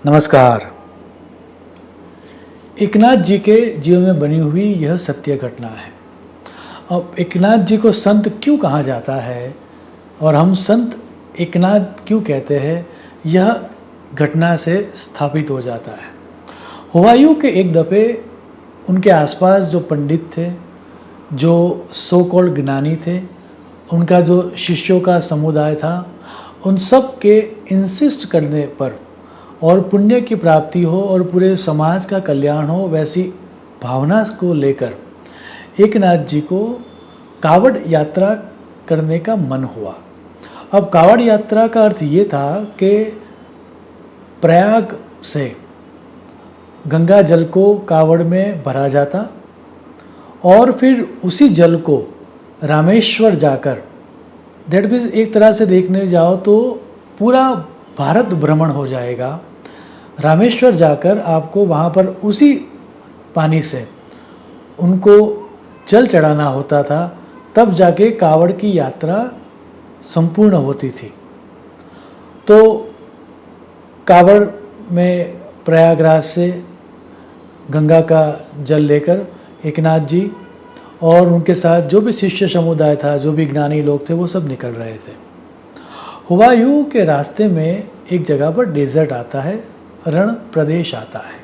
नमस्कार। एकनाथ जी के जीवन में बनी हुई यह सत्य घटना है। अब एकनाथ जी को संत क्यों कहा जाता है और हम संत एकनाथ क्यों कहते हैं, यह घटना से स्थापित हो जाता है। हुआ यूं कि एक दफ़े उनके आसपास जो पंडित थे, जो सो कॉल्ड ज्ञानी थे, उनका जो शिष्यों का समुदाय था, उन सब के इंसिस्ट करने पर और पुण्य की प्राप्ति हो और पूरे समाज का कल्याण हो, वैसी भावना को लेकर एकनाथ जी को कावड़ यात्रा करने का मन हुआ। अब कावड़ यात्रा का अर्थ ये था कि प्रयाग से गंगा जल को कावड़ में भरा जाता और फिर उसी जल को रामेश्वर जाकर, दैट मीन्स एक तरह से देखने जाओ तो पूरा भारत भ्रमण हो जाएगा। रामेश्वर जाकर आपको वहाँ पर उसी पानी से उनको जल चढ़ाना होता था, तब जाके कावड़ की यात्रा संपूर्ण होती थी। तो कावड़ में प्रयागराज से गंगा का जल लेकर एकनाथ जी और उनके साथ जो भी शिष्य समुदाय था, जो भी ज्ञानी लोग थे, वो सब निकल रहे थे। हुआ यूँ कि रास्ते में एक जगह पर डेजर्ट आता है, रण प्रदेश आता है।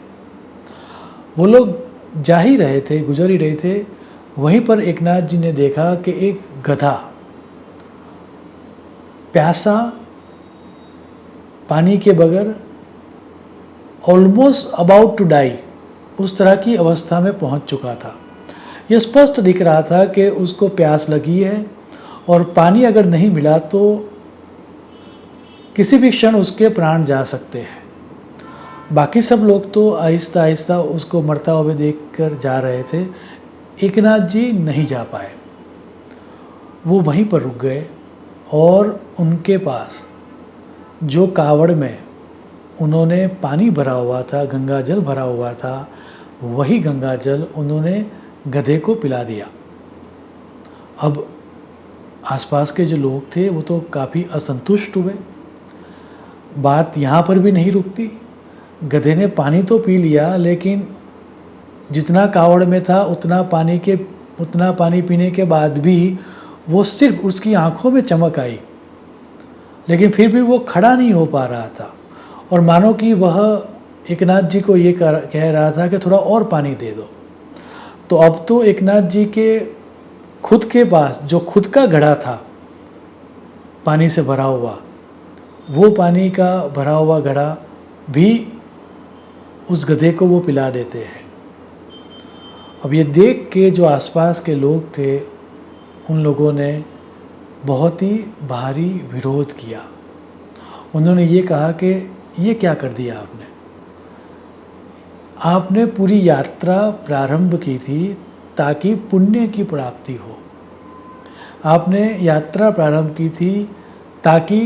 वो लोग जा ही रहे थे, गुजर ही रहे थे। वहीं पर एकनाथ जी ने देखा कि एक गधा प्यासा, पानी के बगैर, ऑलमोस्ट अबाउट टू डाई, उस तरह की अवस्था में पहुंच चुका था। यह स्पष्ट दिख रहा था कि उसको प्यास लगी है और पानी अगर नहीं मिला तो किसी भी क्षण उसके प्राण जा सकते हैं। बाकी सब लोग तो आहिस्ता आहिस्ता उसको मरता हुए देखकर जा रहे थे। एकनाथ जी नहीं जा पाए, वो वहीं पर रुक गए और उनके पास जो कावड़ में उन्होंने पानी भरा हुआ था, गंगा जल भरा हुआ था, वही गंगा जल उन्होंने गधे को पिला दिया। अब आसपास के जो लोग थे वो तो काफ़ी असंतुष्ट हुए। बात यहाँ पर भी नहीं रुकती। गधे ने पानी तो पी लिया, लेकिन जितना कावड़ में था उतना पानी पीने के बाद भी वो सिर्फ उसकी आंखों में चमक आई, लेकिन फिर भी वो खड़ा नहीं हो पा रहा था और मानो कि वह एकनाथ जी को ये कह रहा था कि थोड़ा और पानी दे दो। तो अब तो एकनाथ जी के खुद के पास जो खुद का घड़ा था पानी से भरा हुआ, वो पानी का भरा हुआ घड़ा भी उस गधे को वो पिला देते हैं। अब ये देख के जो आसपास के लोग थे, उन लोगों ने बहुत ही भारी विरोध किया। उन्होंने ये कहा कि ये क्या कर दिया आपने? आपने पूरी यात्रा प्रारंभ की थी ताकि पुण्य की प्राप्ति हो। आपने यात्रा प्रारंभ की थी ताकि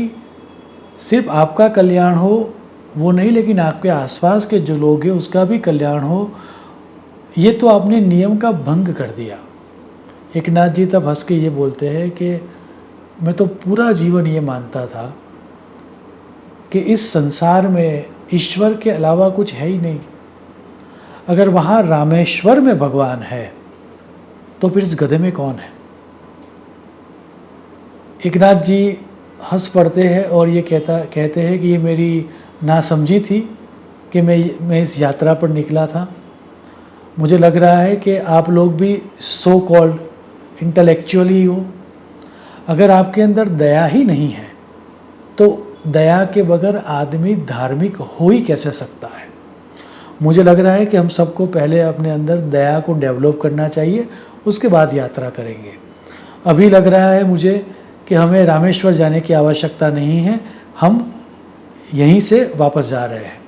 सिर्फ आपका कल्याण हो वो नहीं, लेकिन आपके आसपास के जो लोग हैं उसका भी कल्याण हो। ये तो आपने नियम का भंग कर दिया। एकनाथ जी तब हंस के ये बोलते हैं कि मैं तो पूरा जीवन ये मानता था कि इस संसार में ईश्वर के अलावा कुछ है ही नहीं। अगर वहाँ रामेश्वर में भगवान है तो फिर इस गधे में कौन है? एकनाथ जी हंस पड़ते हैं और ये कहते हैं कि ये मेरी नासमझी थी कि मैं इस यात्रा पर निकला था। मुझे लग रहा है कि आप लोग भी सो कॉल्ड इंटेलेक्चुअली हो। अगर आपके अंदर दया ही नहीं है तो दया के बगैर आदमी धार्मिक हो ही कैसे सकता है? मुझे लग रहा है कि हम सबको पहले अपने अंदर दया को डेवलप करना चाहिए, उसके बाद यात्रा करेंगे। अभी लग रहा है मुझे कि हमें रामेश्वर जाने की आवश्यकता नहीं है, हम यहीं से वापस जा रहे हैं।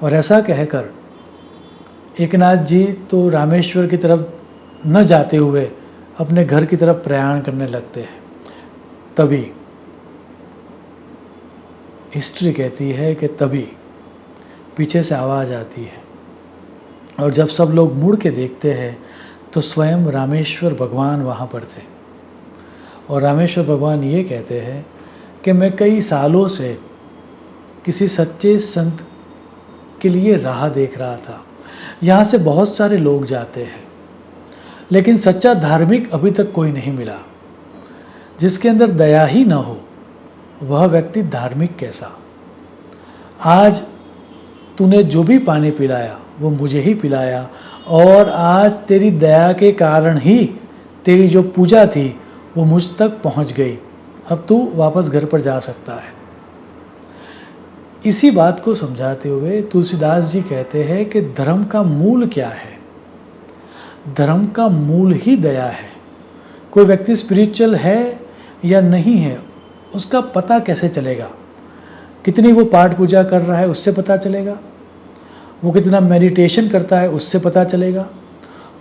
और ऐसा कहकर एकनाथ जी तो रामेश्वर की तरफ न जाते हुए अपने घर की तरफ प्रयाण करने लगते हैं। तभी हिस्ट्री कहती है कि तभी पीछे से आवाज़ आती है और जब सब लोग मुड़ के देखते हैं तो स्वयं रामेश्वर भगवान वहाँ पर थे। और रामेश्वर भगवान ये कहते हैं कि मैं कई सालों से किसी सच्चे संत के लिए राह देख रहा था। यहाँ से बहुत सारे लोग जाते हैं, लेकिन सच्चा धार्मिक अभी तक कोई नहीं मिला। जिसके अंदर दया ही न हो वह व्यक्ति धार्मिक कैसा। आज तूने जो भी पानी पिलाया वो मुझे ही पिलाया, और आज तेरी दया के कारण ही तेरी जो पूजा थी वो मुझ तक पहुंच गई। अब तू वापस घर पर जा सकता है। इसी बात को समझाते हुए तुलसीदास जी कहते हैं कि धर्म का मूल क्या है। धर्म का मूल ही दया है। कोई व्यक्ति स्पिरिचुअल है या नहीं है उसका पता कैसे चलेगा। कितनी वो पाठ पूजा कर रहा है उससे पता चलेगा, वो कितना मेडिटेशन करता है उससे पता चलेगा,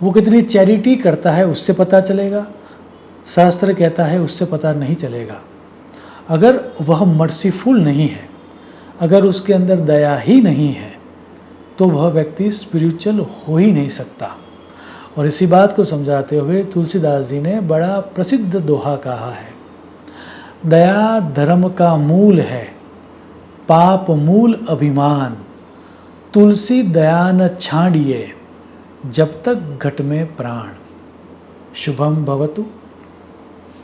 वो कितनी चैरिटी करता है उससे पता चलेगा, शास्त्र कहता है उससे पता नहीं चलेगा। अगर वह मर्सीफुल नहीं है, अगर उसके अंदर दया ही नहीं है, तो वह व्यक्ति स्पिरिचुअल हो ही नहीं सकता। और इसी बात को समझाते हुए तुलसीदास जी ने बड़ा प्रसिद्ध दोहा कहा है, दया धर्म का मूल है, पाप मूल अभिमान, तुलसी दया न छाड़िए, जब तक घट में प्राण। शुभम भवतु।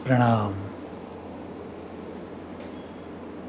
प्रणाम।